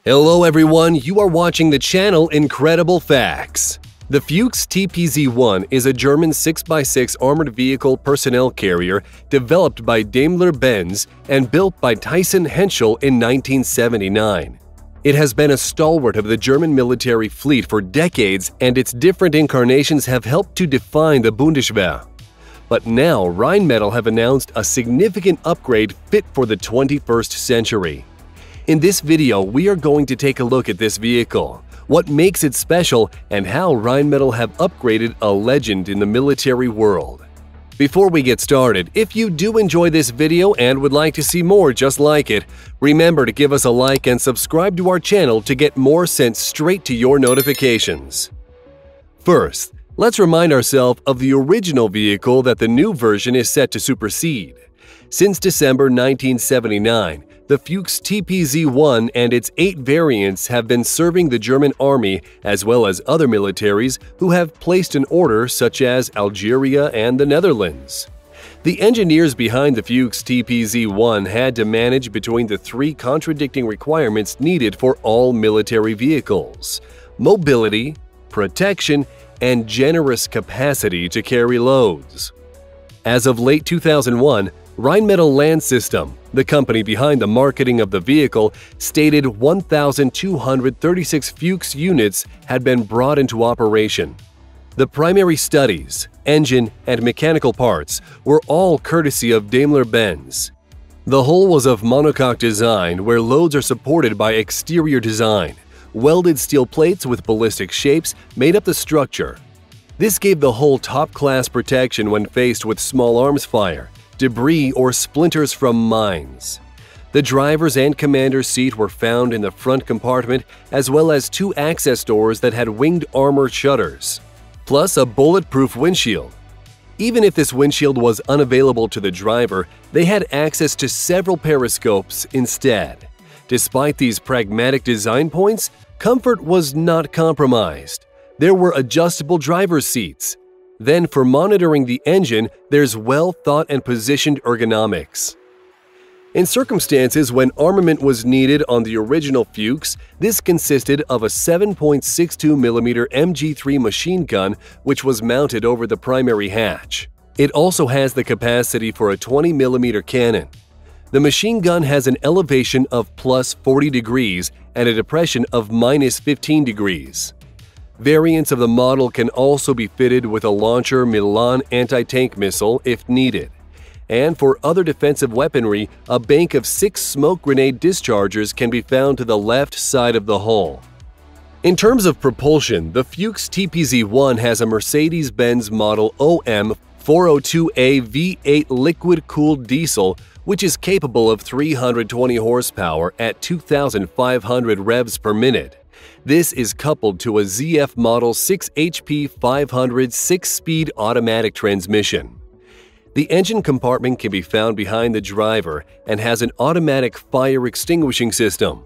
Hello everyone, you are watching the channel Incredible Facts. The Fuchs TPz1 is a German 6x6 armored vehicle personnel carrier developed by Daimler-Benz and built by Thyssen-Henschel in 1979. It has been a stalwart of the German military fleet for decades, and its different incarnations have helped to define the Bundeswehr. But now Rheinmetall have announced a significant upgrade fit for the 21st century. In this video, we are going to take a look at this vehicle, what makes it special, and how Rheinmetall have upgraded a legend in the military world. Before we get started, if you do enjoy this video and would like to see more just like it, remember to give us a like and subscribe to our channel to get more sent straight to your notifications. First, let's remind ourselves of the original vehicle that the new version is set to supersede. Since December 1979, the Fuchs TPz1 and its 8 variants have been serving the German army as well as other militaries who have placed an order, such as Algeria and the Netherlands. The engineers behind the Fuchs TPz1 had to manage between the 3 contradicting requirements needed for all military vehicles: mobility, protection, and generous capacity to carry loads. As of late 2001, Rheinmetall Land System, the company behind the marketing of the vehicle, stated 1,236 Fuchs units had been brought into operation. The primary studies, engine, and mechanical parts were all courtesy of Daimler-Benz. The hull was of monocoque design, where loads are supported by exterior design. Welded steel plates with ballistic shapes made up the structure. This gave the hull top-class protection when faced with small arms fire, debris, or splinters from mines. The driver's and commander's seat were found in the front compartment, as well as 2 access doors that had winged armor shutters, plus a bulletproof windshield. Even if this windshield was unavailable to the driver, they had access to several periscopes instead. Despite these pragmatic design points, comfort was not compromised. There were adjustable driver's seats. Then, for monitoring the engine, there's well-thought and positioned ergonomics. In circumstances when armament was needed on the original Fuchs, this consisted of a 7.62mm MG3 machine gun, which was mounted over the primary hatch. It also has the capacity for a 20mm cannon. The machine gun has an elevation of plus 40 degrees and a depression of minus 15 degrees. Variants of the model can also be fitted with a launcher Milan anti-tank missile if needed. And for other defensive weaponry, a bank of 6 smoke grenade dischargers can be found to the left side of the hull. In terms of propulsion, the Fuchs TPz1 has a Mercedes-Benz model OM 402A V8 liquid-cooled diesel, which is capable of 320 horsepower at 2,500 revs per minute. This is coupled to a ZF Model 6 HP 500 6-speed automatic transmission. The engine compartment can be found behind the driver and has an automatic fire extinguishing system.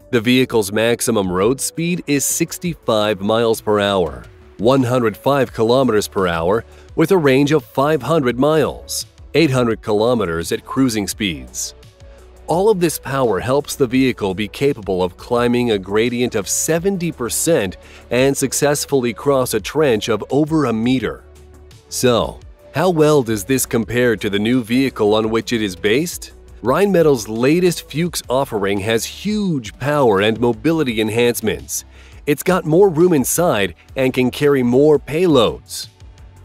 The vehicle's maximum road speed is 65 miles per hour, 105 kilometers per hour, with a range of 500 miles, 800 kilometers at cruising speeds. All of this power helps the vehicle be capable of climbing a gradient of 70% and successfully cross a trench of over a meter. So, how well does this compare to the new vehicle on which it is based? Rheinmetall's latest Fuchs offering has huge power and mobility enhancements. It's got more room inside and can carry more payloads.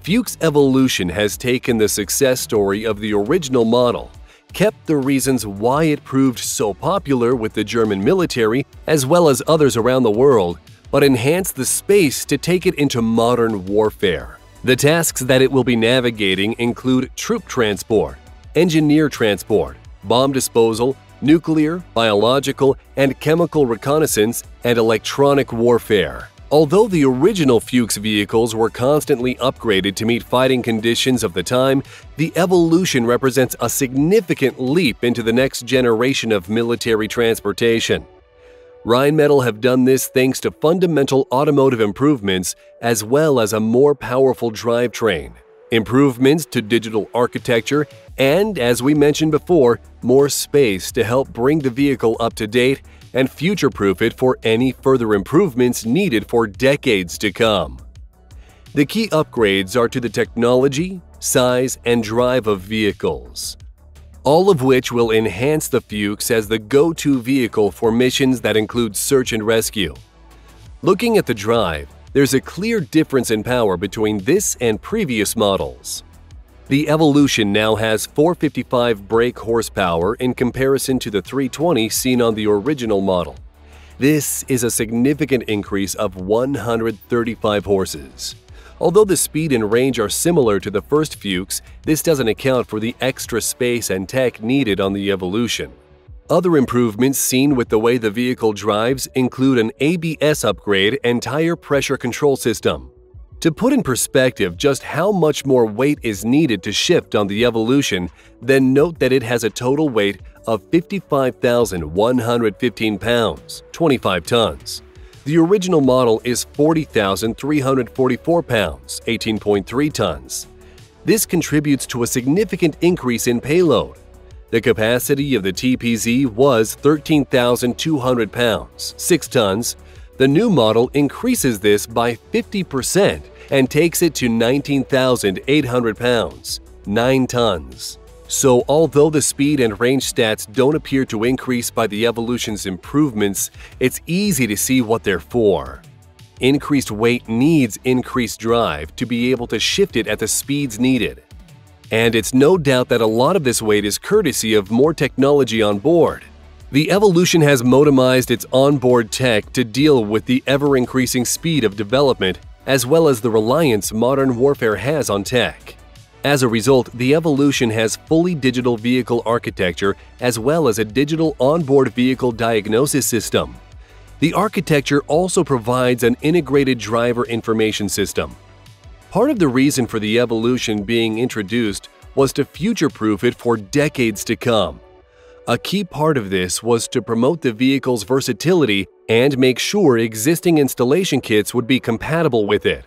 Fuchs Evolution has taken the success story of the original model, kept the reasons why it proved so popular with the German military as well as others around the world, but enhanced the space to take it into modern warfare. The tasks that it will be navigating include troop transport, engineer transport, bomb disposal, nuclear, biological, and chemical reconnaissance, and electronic warfare. Although the original Fuchs vehicles were constantly upgraded to meet fighting conditions of the time, the Evolution represents a significant leap into the next generation of military transportation. Rheinmetall have done this thanks to fundamental automotive improvements as well as a more powerful drivetrain, improvements to digital architecture, and, as we mentioned before, more space to help bring the vehicle up to date and future-proof it for any further improvements needed for decades to come. The key upgrades are to the technology, size, and drive of vehicles, all of which will enhance the Fuchs as the go-to vehicle for missions that include search and rescue. Looking at the drive, there's a clear difference in power between this and previous models. The Evolution now has 455 brake horsepower in comparison to the 320 seen on the original model. This is a significant increase of 135 horses. Although the speed and range are similar to the first Fuchs, this doesn't account for the extra space and tech needed on the Evolution. Other improvements seen with the way the vehicle drives include an ABS upgrade and tire pressure control system. To put in perspective just how much more weight is needed to shift on the Evolution, then note that it has a total weight of 55,115 pounds, 25 tons. The original model is 40,344 pounds, 18.3 tons. This contributes to a significant increase in payload. The capacity of the TPZ was 13,200 pounds, 6 tons. The new model increases this by 50% and takes it to 19,800 pounds, 9 tons. So although the speed and range stats don't appear to increase by the Evolution's improvements, it's easy to see what they're for. Increased weight needs increased drive to be able to shift it at the speeds needed. And it's no doubt that a lot of this weight is courtesy of more technology on board. The Evolution has modernized its onboard tech to deal with the ever-increasing speed of development, as well as the reliance modern warfare has on tech. As a result, the Evolution has fully digital vehicle architecture as well as a digital onboard vehicle diagnosis system. The architecture also provides an integrated driver information system. Part of the reason for the Evolution being introduced was to future-proof it for decades to come. A key part of this was to promote the vehicle's versatility and make sure existing installation kits would be compatible with it.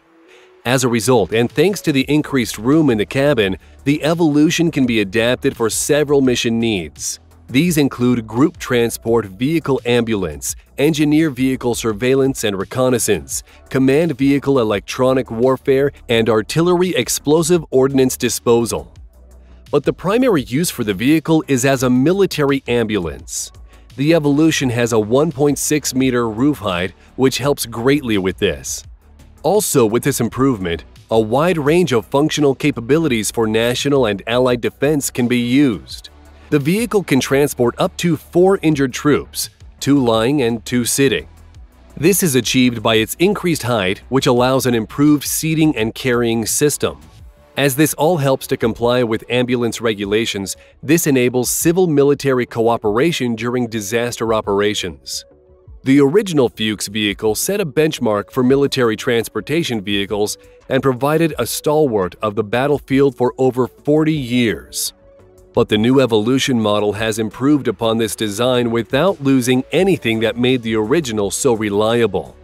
As a result, and thanks to the increased room in the cabin, the Evolution can be adapted for several mission needs. These include group transport vehicle ambulance, engineer vehicle surveillance and reconnaissance, command vehicle electronic warfare, and artillery explosive ordnance disposal. But the primary use for the vehicle is as a military ambulance. The Evolution has a 1.6-meter roof height, which helps greatly with this. Also, with this improvement, a wide range of functional capabilities for national and allied defense can be used. The vehicle can transport up to 4 injured troops, 2 lying and 2 sitting. This is achieved by its increased height, which allows an improved seating and carrying system. As this all helps to comply with ambulance regulations, this enables civil-military cooperation during disaster operations. The original Fuchs vehicle set a benchmark for military transportation vehicles and provided a stalwart of the battlefield for over 40 years. But the new Evolution model has improved upon this design without losing anything that made the original so reliable.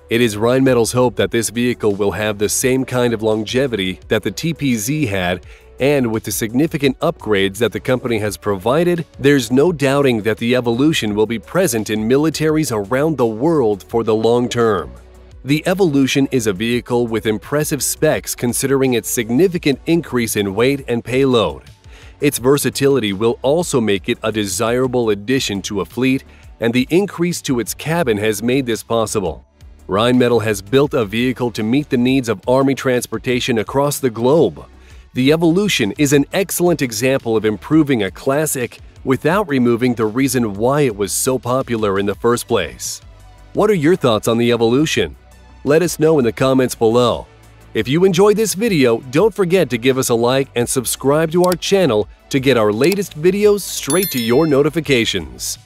It is Rheinmetall's hope that this vehicle will have the same kind of longevity that the TPZ had, and with the significant upgrades that the company has provided, there's no doubting that the Evolution will be present in militaries around the world for the long term. The Evolution is a vehicle with impressive specs considering its significant increase in weight and payload. Its versatility will also make it a desirable addition to a fleet, and the increase to its cabin has made this possible. Rheinmetall has built a vehicle to meet the needs of Army transportation across the globe. The Evolution is an excellent example of improving a classic without removing the reason why it was so popular in the first place. What are your thoughts on the Evolution? Let us know in the comments below. If you enjoyed this video, don't forget to give us a like and subscribe to our channel to get our latest videos straight to your notifications.